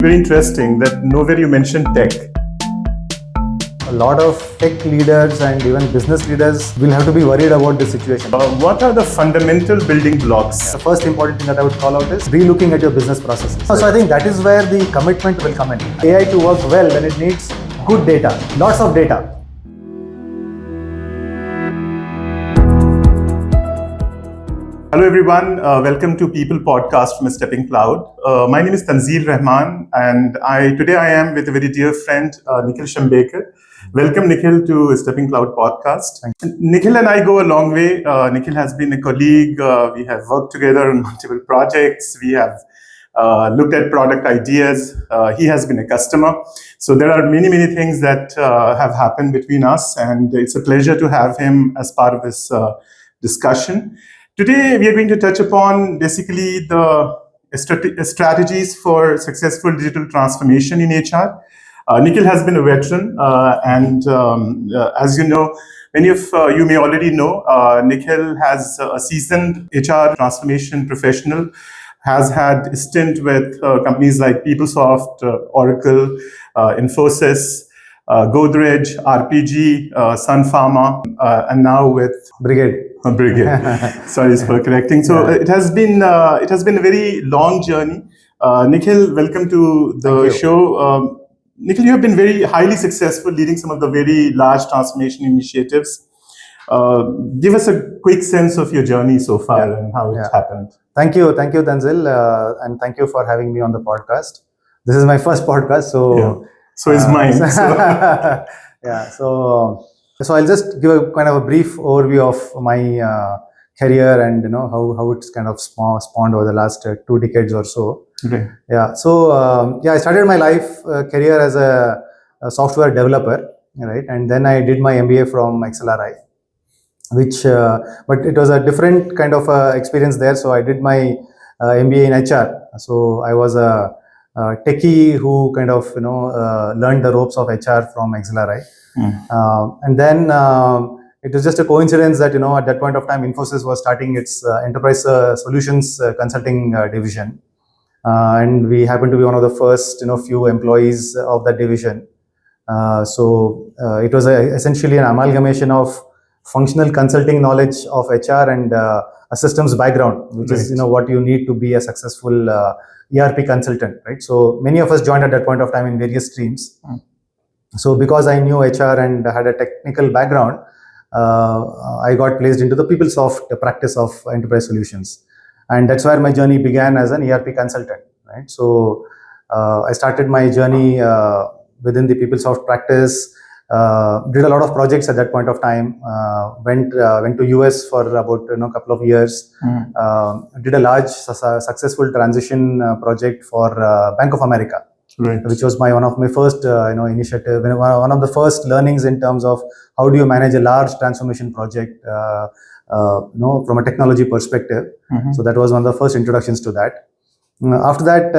Very interesting that nowhere you mentioned tech. A lot of tech leaders and even business leaders will have to be worried about this situation. What are the fundamental building blocks? The first important thing that I would call out is relooking at your business processes. So I think that is where the commitment will come in. AI to work well, then it needs good data, lots of data. Hello everyone, welcome to People Podcast from A Stepping Cloud. My name is Tanzil Rahman and today I am with a very dear friend, Nikhil Shembekar. Welcome Nikhil to A Stepping Cloud Podcast. Nikhil and I go a long way. Nikhil has been a colleague. We have worked together on multiple projects. We have looked at product ideas. He has been a customer. So there are many things that have happened between us, and it's a pleasure to have him as part of this discussion. Today, we are going to touch upon basically the strategies for successful digital transformation in HR. Nikhil has been a veteran, and as you know, many of you may already know, Nikhil has a seasoned HR transformation professional, has had a stint with companies like PeopleSoft, Oracle, Infosys, Godrej, RPG, Sun Pharma, and now with Brigade. Sorry for correcting. So it has been a very long journey. Nikhil, welcome to the show. Nikhil, you have been very highly successful leading some of the very large transformation initiatives. Give us a quick sense of your journey so far and how it happened. Thank you, Tanzil, and thank you for having me on the podcast. This is my first podcast, so is mine. So I'll just give a kind of a brief overview of my career and how it's kind of spawned over the last 2 decades or so. Okay. I started my career as a software developer, right? And then I did my MBA from XLRI, but it was a different kind of experience there. So I did my MBA in HR. So I was a techie who kind of learned the ropes of HR from XLRI. And then it was just a coincidence that at that point of time Infosys was starting its enterprise solutions consulting division, and we happened to be one of the first few employees of that division. So it was essentially an amalgamation of functional consulting knowledge of HR and a systems background, which is what you need to be a successful ERP consultant, right? So many of us joined at that point of time in various streams. So because I knew HR and had a technical background, I got placed into the PeopleSoft practice of enterprise solutions. And that's where my journey began as an ERP consultant, right? So I started my journey within the PeopleSoft practice, did a lot of projects at that point of time, went to US for about a couple of years, did a large successful transition project for Bank of America. Right. Which was one of my first initiative, one of the first learnings in terms of how do you manage a large transformation project from a technology perspective. So that was one of the first introductions to that. After that,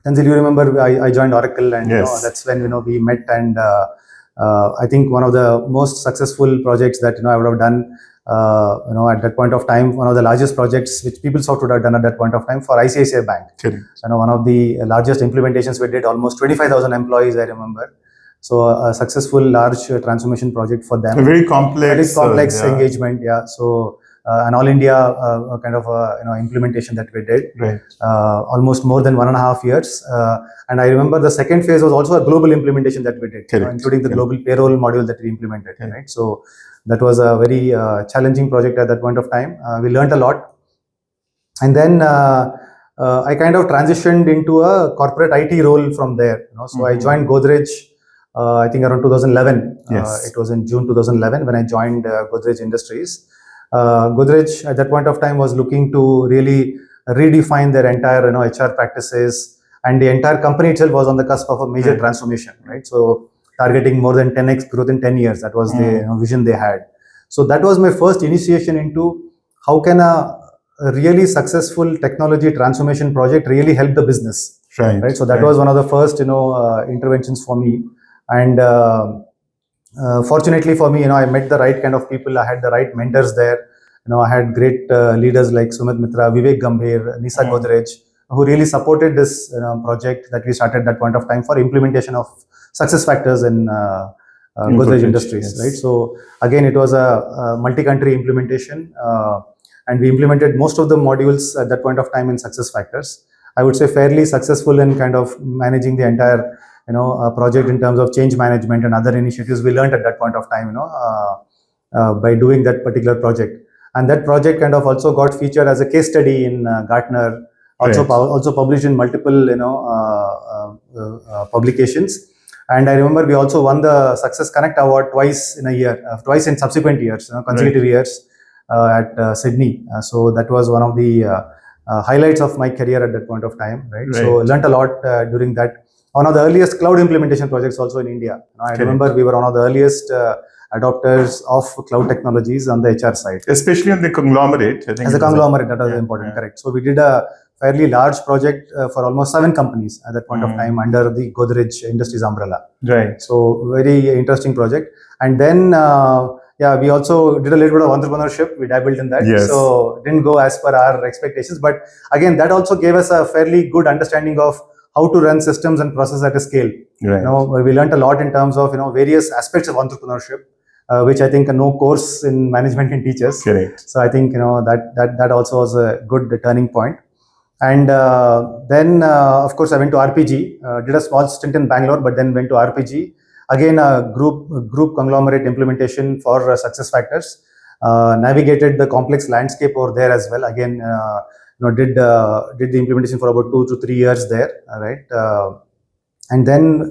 Tanzil, you remember I joined Oracle, and that's when we met, and I think one of the most successful projects that I would have done at that point of time, one of the largest projects which PeopleSoft would have done at that point of time for ICICI Bank. Correct. One of the largest implementations we did, almost 25,000 employees, I remember. So a successful large transformation project for them. A very complex engagement. So an all India kind of implementation that we did. Right. Almost more than 1.5 years. And I remember the second phase was also a global implementation that we did, including the global payroll module that we implemented. Right. So that was a very challenging project at that point of time. We learned a lot. And then I kind of transitioned into a corporate IT role from there. So I joined Godrej, I think around 2011. It was in June 2011 when I joined Godrej Industries. Godrej at that point of time was looking to really redefine their entire HR practices, and the entire company itself was on the cusp of a major transformation, right? So targeting more than 10x growth in 10 years. That was the vision they had. So that was my first initiation into how can a really successful technology transformation project really help the business. Right. So that was one of the first interventions for me. And fortunately for me, I met the right kind of people. I had the right mentors there. I had great leaders like Sumit Mitra, Vivek Gambhir, Nisa Godrej, who really supported this project that we started at that point of time for implementation of success factors in Godrej Industries, yes. right? So again, it was a multi-country implementation, and we implemented most of the modules at that point of time in success factors. I would say fairly successful in kind of managing the entire project in terms of change management and other initiatives we learned at that point of time, by doing that particular project. And that project kind of also got featured as a case study in Gartner, also also published in multiple publications. And I remember we also won the Success Connect Award twice in subsequent years, consecutive years at Sydney. So that was one of the highlights of my career at that point of time, right? So I learned a lot during that. One of the earliest cloud implementation projects also in India. I remember we were one of the earliest adopters of cloud technologies on the HR side. Especially on the conglomerate. I think as a conglomerate, that was important, correct. So we did a fairly large project for almost 7 companies at that point of time under the Godrej Industries umbrella. Right. So very interesting project. And then, we also did a little bit of entrepreneurship. We dabbled in that. Yes. So didn't go as per our expectations. But again, that also gave us a fairly good understanding of how to run systems and process at a scale. Right. We learned a lot in terms of various aspects of entrepreneurship, which I think no course in management can teach us. Correct. So I think that also was a good turning point. And then, of course, I went to RPG, did a small stint in Bangalore, but then went to RPG. Again, a group conglomerate implementation for success factors. Navigated the complex landscape over there as well. Again, did the implementation for about 2 to 3 years there, right? And then,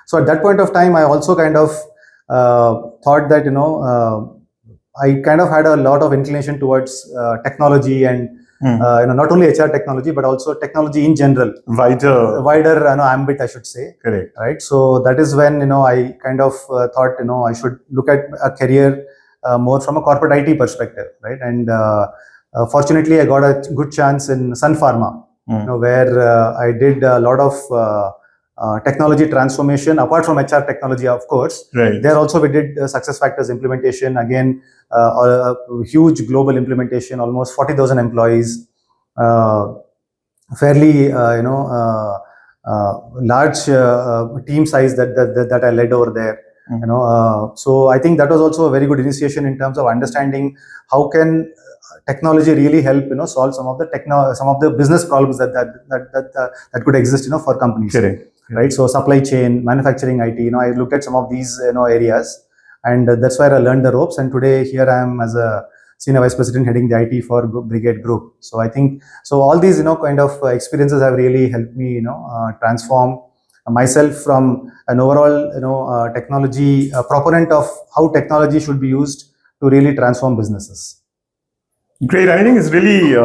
so at that point of time, I also kind of thought that I kind of had a lot of inclination towards technology and not only HR technology, but also technology in general. Wider ambit, I should say. Correct. Right. So that is when, I kind of thought, I should look at a career more from a corporate IT perspective. Right. And fortunately, I got a good chance in Sun Pharma, where I did a lot of technology transformation apart from HR technology, of course. Right. There also we did success factors implementation, again a huge global implementation, almost 40,000 employees, fairly large team size that I led over there. So I think that was also a very good initiation in terms of understanding how can technology really help solve some of the business problems that could exist for companies. Correct. Right. So supply chain, manufacturing, IT. I looked at some of these areas, and that's where I learned the ropes. And today here I am as a senior vice president heading the IT for Brigade Group. So I think all these kind of experiences have really helped me transform myself from an overall technology proponent of how technology should be used to really transform businesses. Great. I think it's really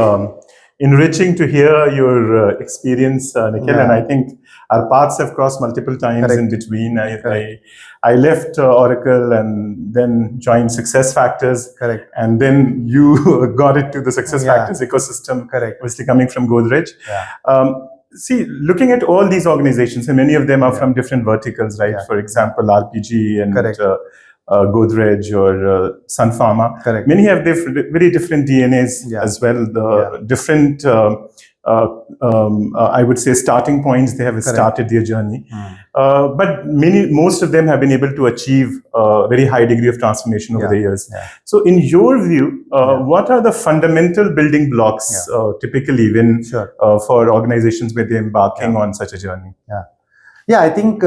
enriching to hear your experience, Nikhil, and I think our paths have crossed multiple times in between. I left Oracle and then joined Success Factors. Correct. And then you got it to the Success Factors ecosystem. Correct. Obviously coming from Godrej. Yeah. See, looking at all these organizations, and many of them are from different verticals, right? For example, RPG and Godrej or Sun Pharma. Correct. Many have very different DNAs as well. The different, I would say, starting points they have started their journey. But most of them have been able to achieve a very high degree of transformation over the years. So in your view, what are the fundamental building blocks typically when for organizations when they're embarking on such a journey? Yeah, I think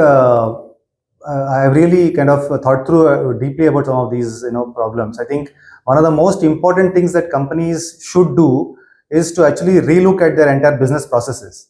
I have really kind of thought through deeply about some of these problems. I think one of the most important things that companies should do is to actually relook at their entire business processes.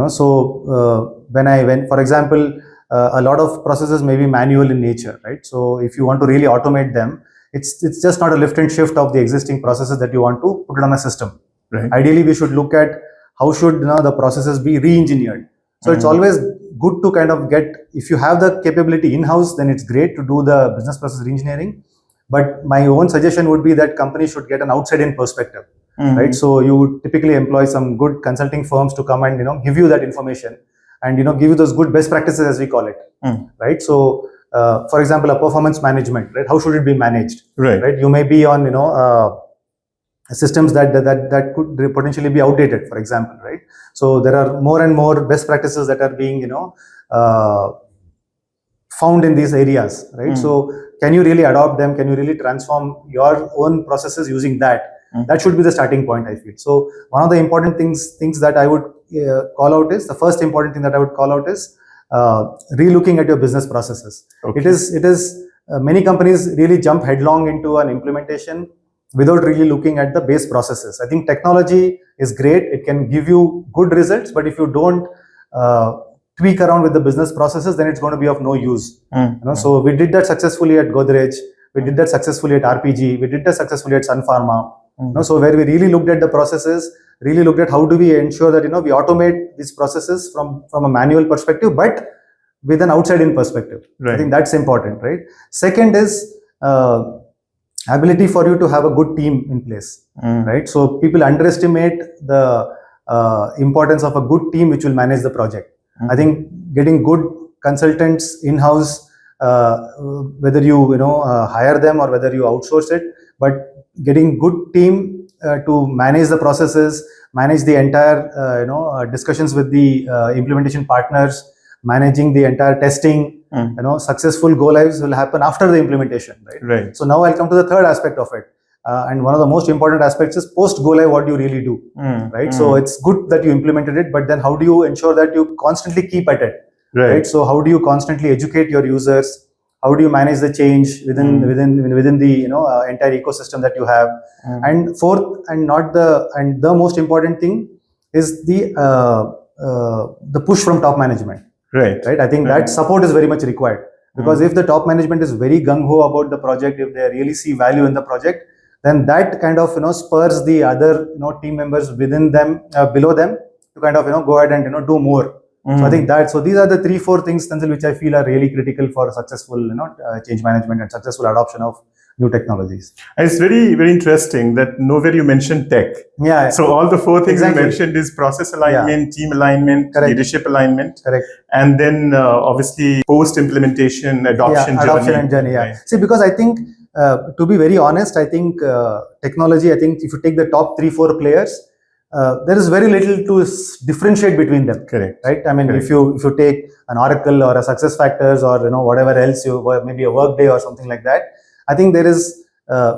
So when for example, a lot of processes may be manual in nature, right? So if you want to really automate them, it's just not a lift and shift of the existing processes that you want to put it on a system. Right. Ideally, we should look at how should the processes be re-engineered. So it's always good to kind of if you have the capability in-house, then it's great to do the business process re-engineering. But my own suggestion would be that companies should get an outside-in perspective, right? So you would typically employ some good consulting firms to come and give you that information and give you those good best practices, as we call it, right? So for example, a performance management, right? How should it be managed, right? You may be on systems that could potentially be outdated, for example, right? So there are more and more best practices that are being found in these areas, right? So can you really adopt them? Can you really transform your own processes using that? That should be the starting point, I feel. So one of the important things that I would call out is, the first important thing that I would call out is re-looking at your business processes. Okay. It is many companies really jump headlong into an implementation without really looking at the base processes. I think technology is great. It can give you good results, but if you don't tweak around with the business processes, then it's going to be of no use. So we did that successfully at Godrej. We did that successfully at RPG. We did that successfully at Sun Pharma. So where we really looked at the processes, really looked at how do we ensure that we automate these processes from a manual perspective, but with an outside-in perspective. Right. I think that's important, right? Second is ability for you to have a good team in place, right? So people underestimate the importance of a good team which will manage the project. I think getting good consultants in-house, whether you hire them or whether you outsource it, but getting good team to manage the processes, manage the entire discussions with the implementation partners, managing the entire testing. Successful go lives will happen after the implementation, right? So now I'll come to the third aspect of it, and one of the most important aspects is post go live. What do you really do, right? So it's good that you implemented it, but then how do you ensure that you constantly keep at it, right? So how do you constantly educate your users? How do you manage the change within the entire ecosystem that you have? And fourth, and the most important thing is the push from top management. Right. I think that support is very much required, because if the top management is very gung-ho about the project, if they really see value in the project, then that kind of spurs the other team members within them, below them, to kind of go ahead and do more. So I think so these are the 3-4 things, Tanzil, which I feel are really critical for successful change management and successful adoption of new technologies. It's very, very interesting that nowhere you mentioned tech. Yeah. So all the 4 things you mentioned is process alignment, team alignment, leadership alignment, and then obviously post-implementation adoption journey. Right. See, because I think to be very honest, I think technology. I think if you take the top 3-4 players, there is very little to differentiate between them. Correct. Right. I mean, if you take an Oracle or a SuccessFactors or whatever else, maybe a Workday or something like that, I think there is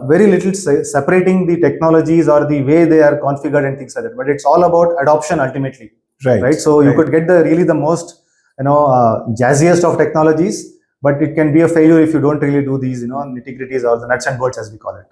very little separating the technologies or the way they are configured and things like that. But it's all about adoption ultimately. Right. So you could get the most jazziest of technologies, but it can be a failure if you don't really do these nitty-gritties or the nuts and bolts, as we call it.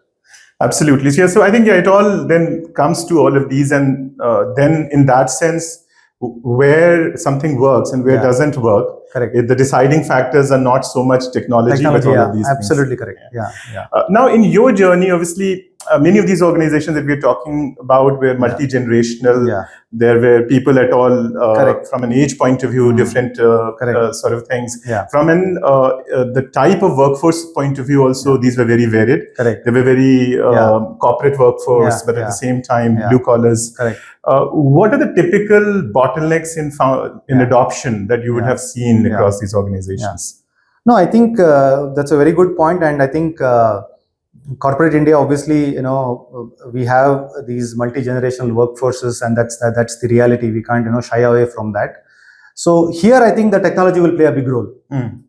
Absolutely. Yeah. So I think it all then comes to all of these, and then in that sense, where something works and where doesn't work. Correct. The deciding factors are not so much technology but all of these absolutely things. Correct. Yeah. Now, in your journey, obviously, many of these organizations that we're talking about were multi-generational. There were people at all, from an age point of view, different sort of things. From the type of workforce point of view also, these were very varied. They were very corporate workforce, but at the same time, blue collars. What are the typical bottlenecks in adoption that you would have seen across these organizations? No, I think that's a very good point, and I think corporate India, obviously, we have these multi-generational workforces, and that's the reality. We can't shy away from that. So here, I think the technology will play a big role,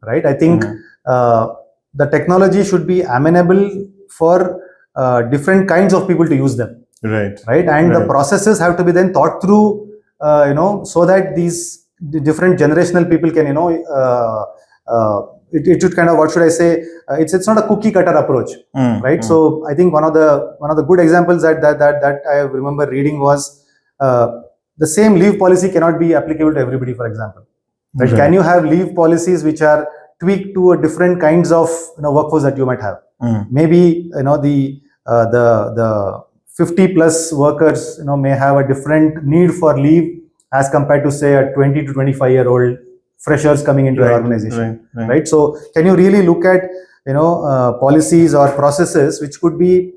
right? I think the technology should be amenable for different kinds of people to use them. Right, and the processes have to be then thought through, so that these different generational people can, it should kind of, what should I say? It's not a cookie cutter approach, right? So I think one of the good examples that I remember reading was the same leave policy cannot be applicable to everybody. For example, right? Can you have leave policies which are tweaked to a different kinds of workforce that you might have? Maybe the 50 plus workers may have a different need for leave as compared to, say, a 20 to 25-year-old freshers coming into an organization, right? So can you really look at policies or processes which could be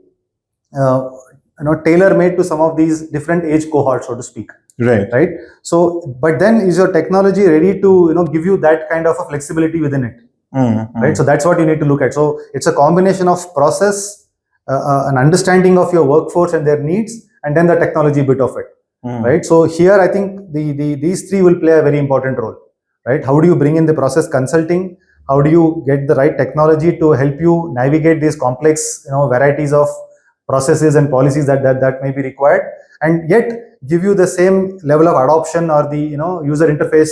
tailor-made to some of these different age cohorts, so to speak? Right. So, but then is your technology ready to give you that kind of a flexibility within it? Right. So that's what you need to look at. So it's a combination of process an understanding of your workforce and their needs, and then the technology bit of it. Right. So here I think these three will play a very important role. Right. How do you bring in the process consulting? How do you get the right technology to help you navigate these complex, varieties of processes and policies that may be required, and yet give you the same level of adoption or the user interface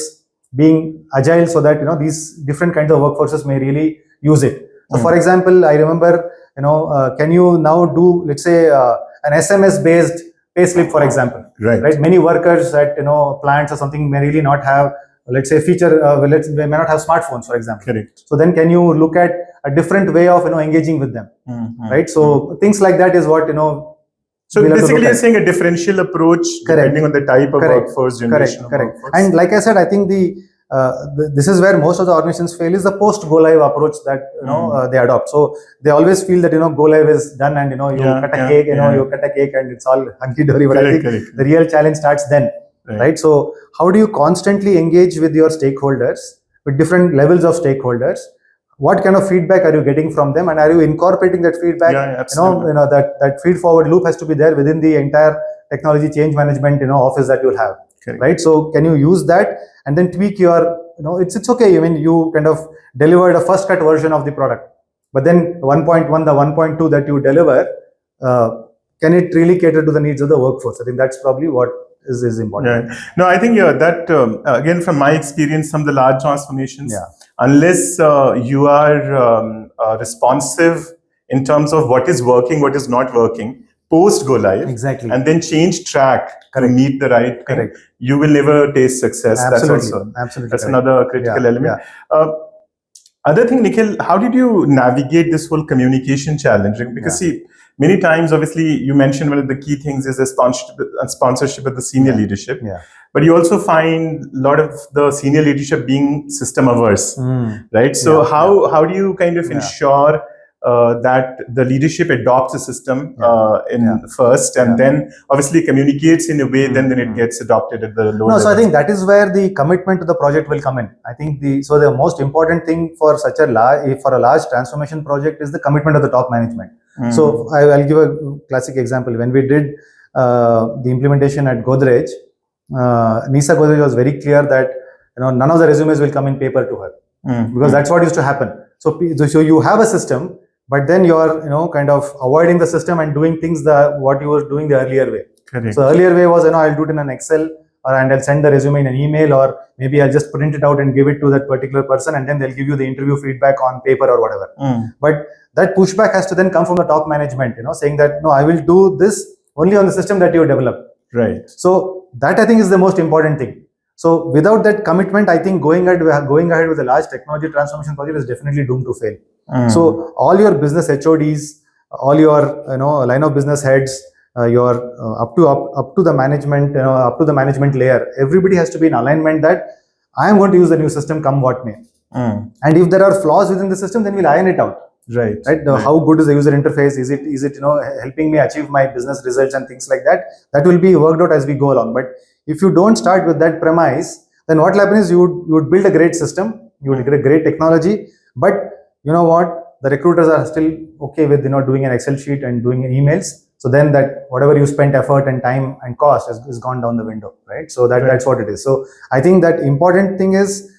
being agile, so that these different kinds of workforces may really use it. So, for example, I remember can you now do, let's say, an SMS based payslip, for example? Right. Many workers at plants or something may really not have, let's say, feature. They may not have smartphones, for example. Correct. So then, can you look at a different way of engaging with them? Right. So things like that is what So basically, you're saying a differential approach depending on the type of workforce generation. Correct. And like I said, I think this is where most of the organizations fail, is the post go live approach that they adopt. So they always feel that go live is done and you cut a cake, you cut a cake and it's all hunky dory. But I think the real challenge starts then, right? So how do you constantly engage with your stakeholders, with different levels of stakeholders? What kind of feedback are you getting from them, and are you incorporating that feedback? That feed forward loop has to be there within the entire technology change management office that you'll have. Right. So can you use that and then tweak your, it's okay. I mean, you kind of delivered a first cut version of the product, but then 1.1, the 1.2 that you deliver, can it really cater to the needs of the workforce? I think that's probably what is important. Yeah. No, I think that again, from my experience, some of the large transformations, unless you are responsive in terms of what is working, what is not working, post go live, exactly, and then change track to meet the right thing, you will never taste success. Absolutely. That's another critical element. Other thing, Nikhil, how did you navigate this whole communication challenge? Because see, many times, obviously, you mentioned one of the key things is the sponsorship of the senior leadership. But you also find a lot of the senior leadership being system averse, right? So how do you kind of ensure that the leadership adopts the system first, and then obviously communicates in a way, then it gets adopted at the lower level? So I think that is where the commitment to the project will come in. I think the most important thing for a large transformation project is the commitment of the top management. So I'll give a classic example. When we did the implementation at Godrej, Nisa Godrej was very clear that none of the resumes will come in paper to her, because that's what used to happen. So you have a system, but then you're kind of avoiding the system and doing things what you were doing the earlier way. So earlier way was I'll do it in an Excel, and I'll send the resume in an email, or maybe I'll just print it out and give it to that particular person, and then they'll give you the interview feedback on paper or whatever. But that pushback has to then come from the top management, saying that no, I will do this only on the system that you develop. Right. So that I think is the most important thing. So without that commitment, I think going ahead with a large technology transformation project is definitely doomed to fail. So all your business HODs, all your line of business heads, your up to the management, up to the management layer, everybody has to be in alignment that I am going to use the new system come what may. And if there are flaws within the system, then we'll iron it out. Right. How good is the user interface? Is it helping me achieve my business results and things like that? That will be worked out as we go along. But if you don't start with that premise, then what will happen is you would build a great system, you would get a great technology, but you know what? The recruiters are still okay with doing an Excel sheet and doing emails. So then that whatever you spent effort and time and cost is gone down the window, right? So that's what it is. So I think that important thing is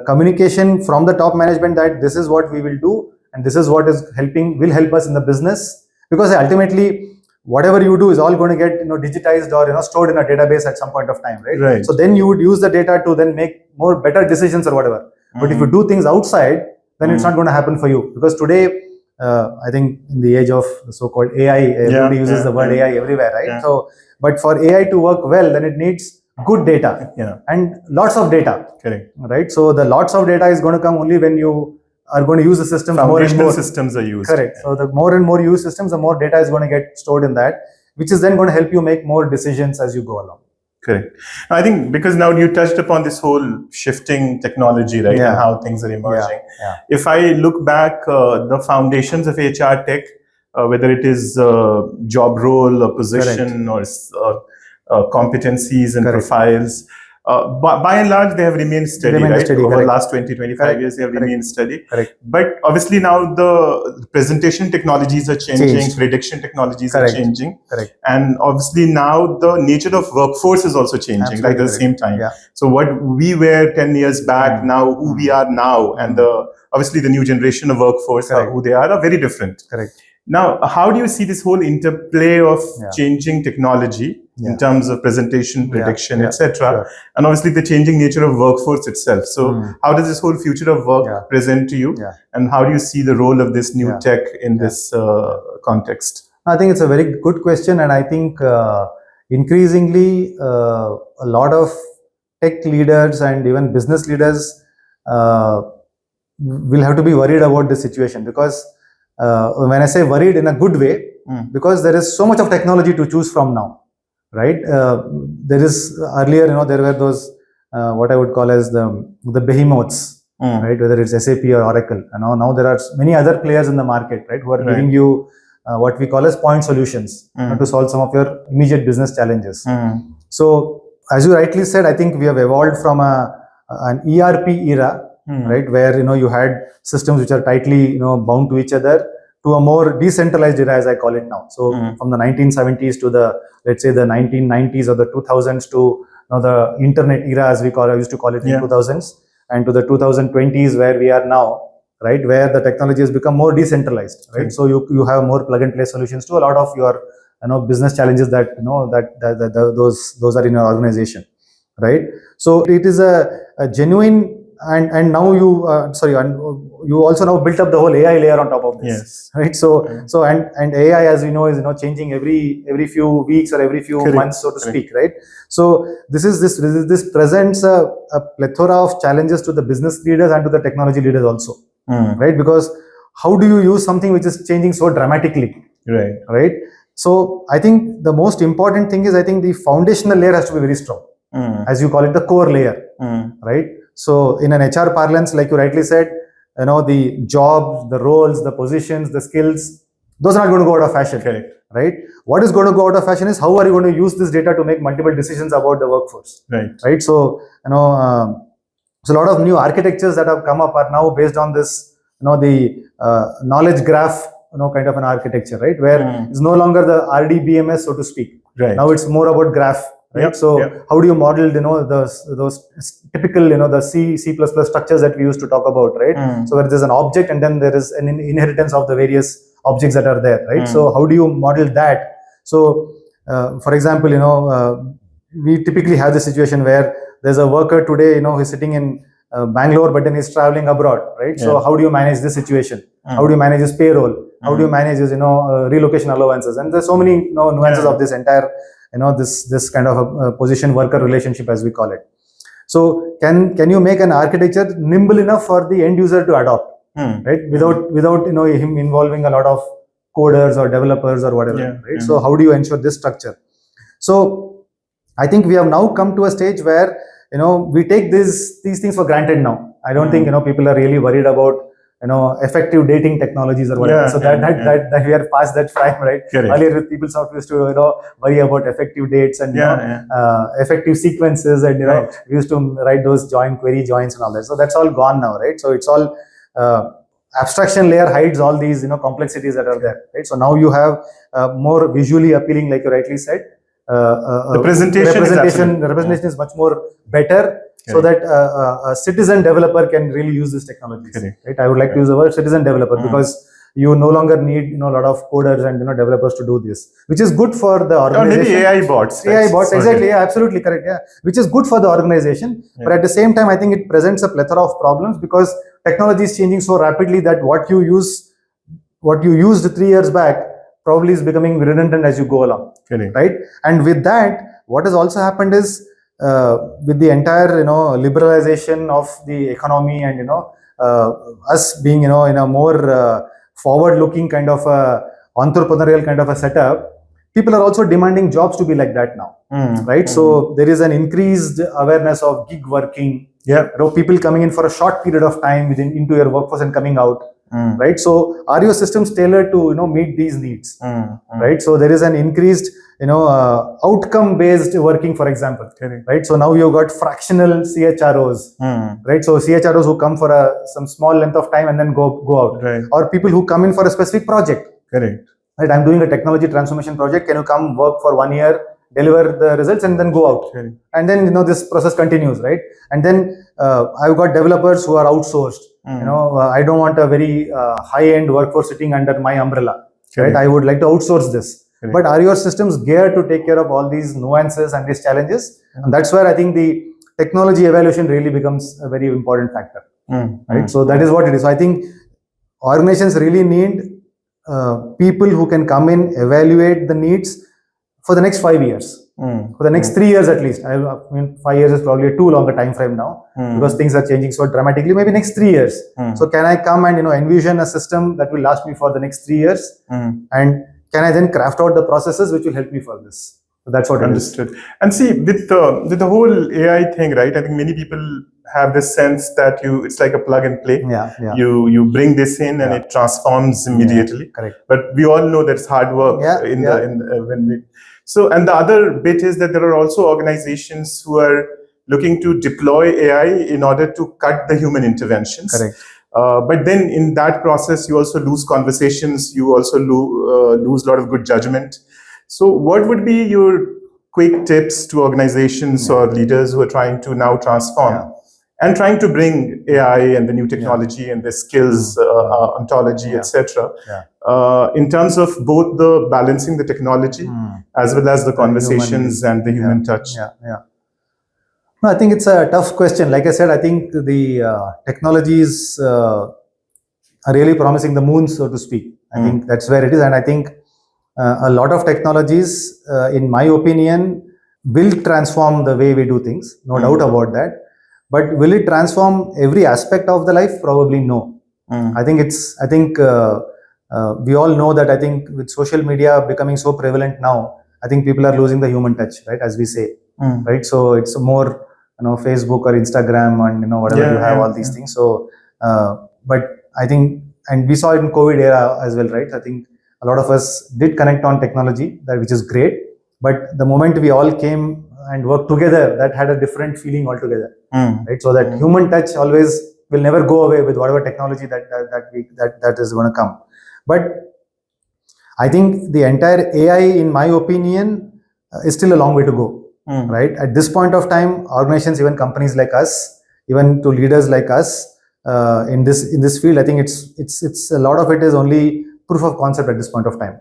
communication from the top management that this is what we will do and this is what will help us in the business, because ultimately whatever you do is all going to get digitized or stored in a database at some point of time, right? So then you would use the data to then make better decisions or whatever. But if you do things outside, then it's not going to happen for you, because today I think in the age of so-called AI, everybody uses the word AI everywhere, right? So, but for AI to work well, then it needs good data and lots of data. Correct. Right? So the lots of data is going to come only when you are going to use the system more and more. Systems are used. Correct. So the more and more you use systems, the more data is going to get stored in that, which is then going to help you make more decisions as you go along. Correct. I think because now you touched upon this whole shifting technology, right? And how things are emerging. If I look back, the foundations of HR tech, whether it is job role or position or competencies and profiles, by and large, they have remained steady, Remained right? steady, Over the correct. last 20, 25 Correct. years, they have Correct. remained steady. Correct. But obviously now the presentation technologies are changing, prediction technologies Correct. are changing. Correct. And obviously now the nature of workforce is also changing, Absolutely like at the correct. same time. Yeah. So what we were 10 years back, now who we are now, and obviously the new generation of workforce, who they are very different. Correct. Now, how do you see this whole interplay of changing technology in terms of presentation, prediction, etc., and obviously the changing nature of workforce itself? So, how does this whole future of work present to you, and how do you see the role of this new tech in this context? I think it's a very good question, and I think increasingly a lot of tech leaders and even business leaders will have to be worried about this situation, because when I say worried in a good way, because there is so much of technology to choose from now, right? There is earlier, there were those what I would call as the behemoths, right? Whether it's SAP or Oracle. Now there are many other players in the market, right, who are giving you what we call as point solutions to solve some of your immediate business challenges. So, as you rightly said, I think we have evolved from an ERP era, right, where you had systems which are tightly bound to each other, to a more decentralized era, as I call it now. So from the 1970s to the, let's say, the 1990s or the 2000s to the internet era, as I used to call it in 2000s, and to the 2020s where we are now, right, where the technology has become more decentralized, right? So you have more plug and play solutions to a lot of your business challenges that those are in your organization, right? So it is a genuine. And now you also now built up the whole AI layer on top of this, right? So and AI, as we know, is changing every few weeks or every few months, so to speak, right? So this presents a plethora of challenges to the business leaders and to the technology leaders also, right? Because how do you use something which is changing so dramatically, right? So I think the most important thing is, I think the foundational layer has to be very strong, as you call it, the core layer, right? So in an HR parlance, like you rightly said, the jobs, the roles, the positions, the skills, those are not going to go out of fashion, right? What is going to go out of fashion is how are you going to use this data to make multiple decisions about the workforce, right? So so a lot of new architectures that have come up are now based on this, the knowledge graph, kind of an architecture, right? Where it's no longer the RDBMS, so to speak. Now it's more about graph. Right. How do you model, those typical, the C++ structures that we used to talk about, right? So where there's an object and then there is an inheritance of the various objects that are there, right? So how do you model that? So, for example, we typically have the situation where there's a worker today, who's sitting in Bangalore, but then he's traveling abroad, right? So how do you manage this situation? How do you manage his payroll? How do you manage his, relocation allowances? And there's so many nuances of this entire, this kind of a position worker relationship, as we call it. So can you make an architecture nimble enough for the end user to adopt, right? Without him involving a lot of coders or developers or whatever, right? So how do you ensure this structure? So I think we have now come to a stage where we take these things for granted now. I don't think people are really worried about effective dating technologies or whatever. So that we are past that prime, right? Earlier, people used to worry about effective dates and effective sequences, and we used to write those query joins and all that. So that's all gone now, right? So it's all abstraction layer hides all these complexities that are there, right? So now you have more visually appealing, like you rightly said. The representation is much more better. So that a citizen developer can really use this technology, right? I would like to use the word citizen developer, because you no longer need a lot of coders and developers to do this, which is good for the organization. Or maybe AI bots. Exactly. Yeah, absolutely correct. Yeah, which is good for the organization, but at the same time, I think it presents a plethora of problems, because technology is changing so rapidly that what you used 3 years back probably is becoming redundant as you go along, right? And with that, what has also happened is, with the entire liberalization of the economy and us being in a more forward-looking kind of a entrepreneurial kind of a setup, people are also demanding jobs to be like that now, right? So there is an increased awareness of gig working. People coming in for a short period of time into your workforce and coming out, right? So are your systems tailored to meet these needs, right? So there is an increased outcome based working, for example, right? So now you've got fractional CHROs, right? So CHROs who come for some small length of time and then go out, Right. or people who come in for a specific project. Correct. Right, I'm doing a technology transformation project. Can you come work for 1 year, deliver the results, and then go out? Correct. And then this process continues, right? And then I've got developers who are outsourced. I don't want a very high-end workforce sitting under my umbrella, right? I would like to outsource this. Correct. But are your systems geared to take care of all these nuances and these challenges? And that's where I think the technology evaluation really becomes a very important factor, right? So that is what it is. So I think organizations really need people who can come in, evaluate the needs for the next 5 years, for the next 3 years at least. I mean, 5 years is probably a too long a time frame now, because things are changing so dramatically. Maybe next 3 years. So can I come and envision a system that will last me for the next 3 years, and can I then craft out the processes which will help me for this? So that's what understood. And see, with the whole AI thing, right? I think many people have this sense that it's like a plug and play. Yeah. You bring this in and it transforms immediately. Correct. But we all know that's hard work. So, and the other bit is that there are also organizations who are looking to deploy AI in order to cut the human interventions. Correct. But then in that process, you also lose conversations. You also lose a lot of good judgment. So what would be your quick tips to organizations or leaders who are trying to now transform and trying to bring AI and the new technology and the skills, ontology, etc., in terms of both the balancing the technology as well as the conversations and the human touch? No, I think it's a tough question. Like I said, I think the technologies are really promising the moon, so to speak. I think that's where it is. And I think a lot of technologies, in my opinion, will transform the way we do things. No doubt about that. But will it transform every aspect of the life? Probably no. I think we all know that. I think with social media becoming so prevalent now, I think people are losing the human touch, right? As we say, right? So it's more, Facebook or Instagram and whatever you have, all these things. So, but I think, and we saw it in COVID era as well, right? I think a lot of us did connect on technology, which is great. But the moment we all came and worked together, that had a different feeling altogether, right? So that human touch always will never go away with whatever technology that is going to come. But I think the entire AI, in my opinion, is still a long way to go, right? At this point of time, organizations, even companies like us, even to leaders like us, in this field, I think it's a lot of it is only proof of concept at this point of time.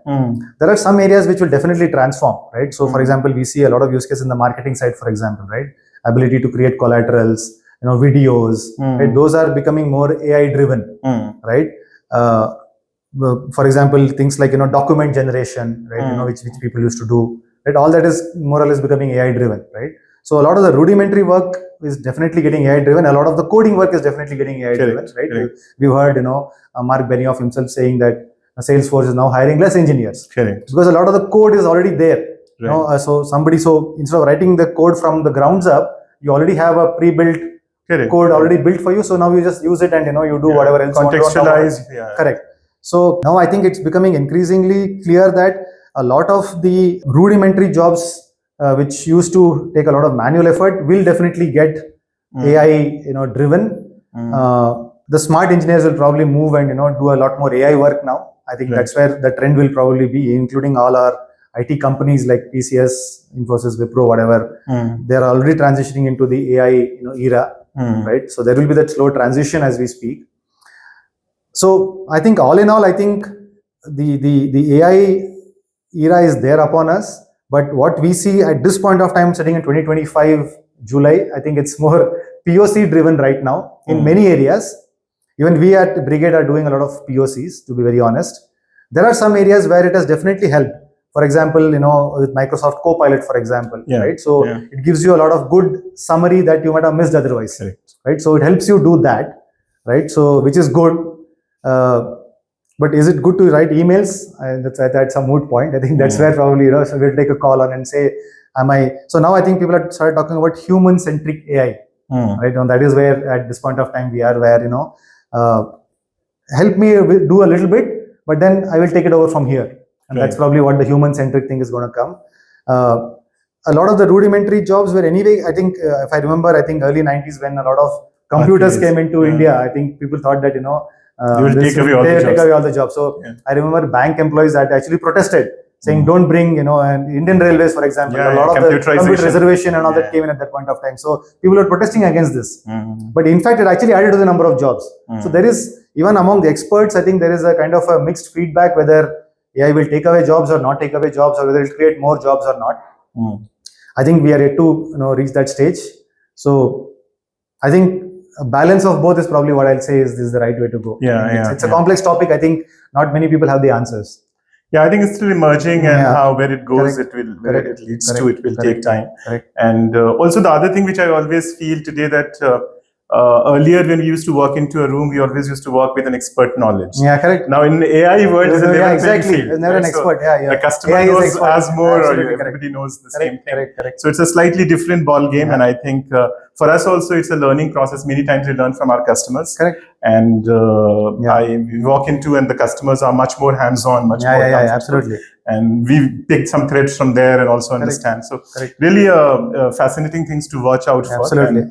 There are some areas which will definitely transform, right? So, for example, we see a lot of use cases in the marketing side, for example, right? Ability to create collaterals, videos, right? Those are becoming more AI driven, right? For example, things like document generation, right? Which people used to do, right? All that is more or less becoming AI driven, right? So a lot of the rudimentary work is definitely getting AI driven. A lot of the coding work is definitely getting AI driven, right? We've heard Mark Benioff himself saying that Salesforce is now hiring less engineers, because a lot of the code is already there. So instead of writing the code from the grounds up, you already have a pre-built code already built for you. So now you just use it and you do whatever else. Contextualize. Correct. So now I think it's becoming increasingly clear that a lot of the rudimentary jobs, which used to take a lot of manual effort, will definitely get AI driven. The smart engineers will probably move and do a lot more AI work now. I think that's where the trend will probably be, including all our IT companies like TCS, Infosys, Wipro, whatever. They are already transitioning into the AI era, right? So there will be that slow transition as we speak. So I think all in all, I think the AI era is there upon us. But what we see at this point of time, sitting in 2025 July, I think it's more POC driven right now in many areas. Even we at Brigade are doing a lot of POCs, to be very honest. There are some areas where it has definitely helped. For example, with Microsoft Copilot, for example, right? So it gives you a lot of good summary that you might have missed otherwise, right? So it helps you do that, right? So which is good. But is it good to write emails? That's a moot point. I think that's where probably so we'll take a call on and say, So now I think people have started talking about human-centric AI, right? And that is where at this point of time we are, where help me do a little bit, but then I will take it over from here. And that's probably what the human-centric thing is going to come. A lot of the rudimentary jobs were anyway, I think, if I remember, I think early 90s when a lot of computers came into India, I think people thought that, they will take away all the jobs. So I remember bank employees that actually protested, saying don't bring, and Indian Railways, for example, a lot of the computer reservation and all that came in at that point of time. So people were protesting against this. But in fact, it actually added to the number of jobs. So there is, even among the experts, I think there is a kind of a mixed feedback whether AI will take away jobs or not take away jobs, or whether it will create more jobs or not. I think we are yet to reach that stage. So I think a balance of both is probably what I'll say is the right way to go. It's a complex topic. I think not many people have the answers. I think it's still emerging, and where it goes, it will take time. And also the other thing which I always feel today that earlier when we used to walk into a room, we always used to walk with an expert knowledge. Now in the AI world, it's a level playing field. There's never an expert. The customer knows as more, or everybody knows the same thing. So it's a slightly different ball game, and I think for us also it's a learning process. Many times we learn from our customers. And we walk into, and the customers are much more hands-on, much more absolutely. And we pick some threads from there and also understand. So really fascinating things to watch out for. Absolutely.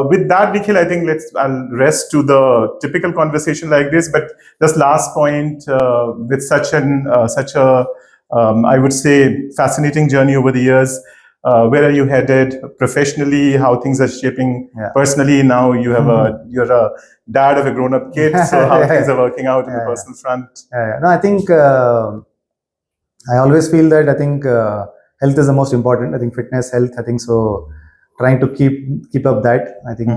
With that, Nikhil, I think I'll rest to the typical conversation like this. But just last point, with such a I would say fascinating journey over the years. Where are you headed professionally? How things are shaping personally? Now you have you're a dad of a grown-up kid. So how things are working out in the personal front? No, I think I always feel that I think health is the most important. I think fitness, health. I think so. Trying to keep up that, I think,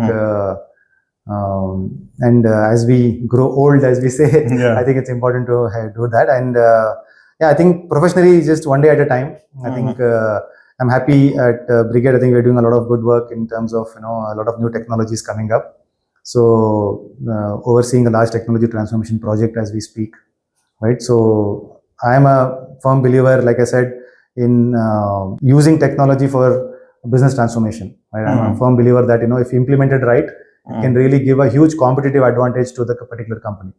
and as we grow old, as we say, I think it's important to do that. And I think professionally, just one day at a time. I think I'm happy at Brigade. I think we're doing a lot of good work in terms of a lot of new technologies coming up. So overseeing a large technology transformation project as we speak, right? So I am a firm believer, like I said, in using technology for business transformation. Right? I'm a firm believer that if implemented right, it can really give a huge competitive advantage to the particular company.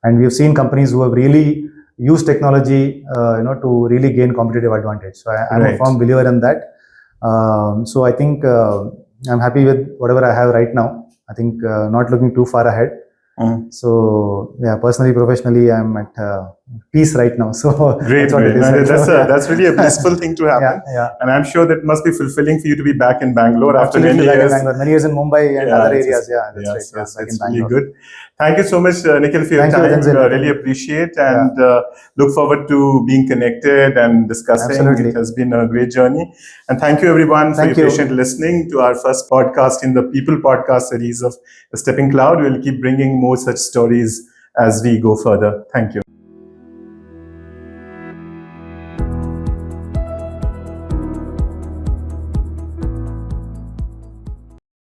And we've seen companies who have really used technology, to really gain competitive advantage. So I'm a firm believer in that. So I think I'm happy with whatever I have right now. I think not looking too far ahead. So personally, professionally, I'm at peace right now. So great. That's really a blissful thing to happen. And I'm sure that must be fulfilling for you to be back in Bangalore after many years. Many years in Mumbai and other areas. That's right. It's really good. Thank you so much, Nikhil, for your time. Really appreciate, and look forward to being connected and discussing. Absolutely. It has been a great journey. And thank you everyone for your patient listening to our first podcast in the People Podcast series of The Stepping Cloud. We'll keep bringing more such stories as we go further. Thank you.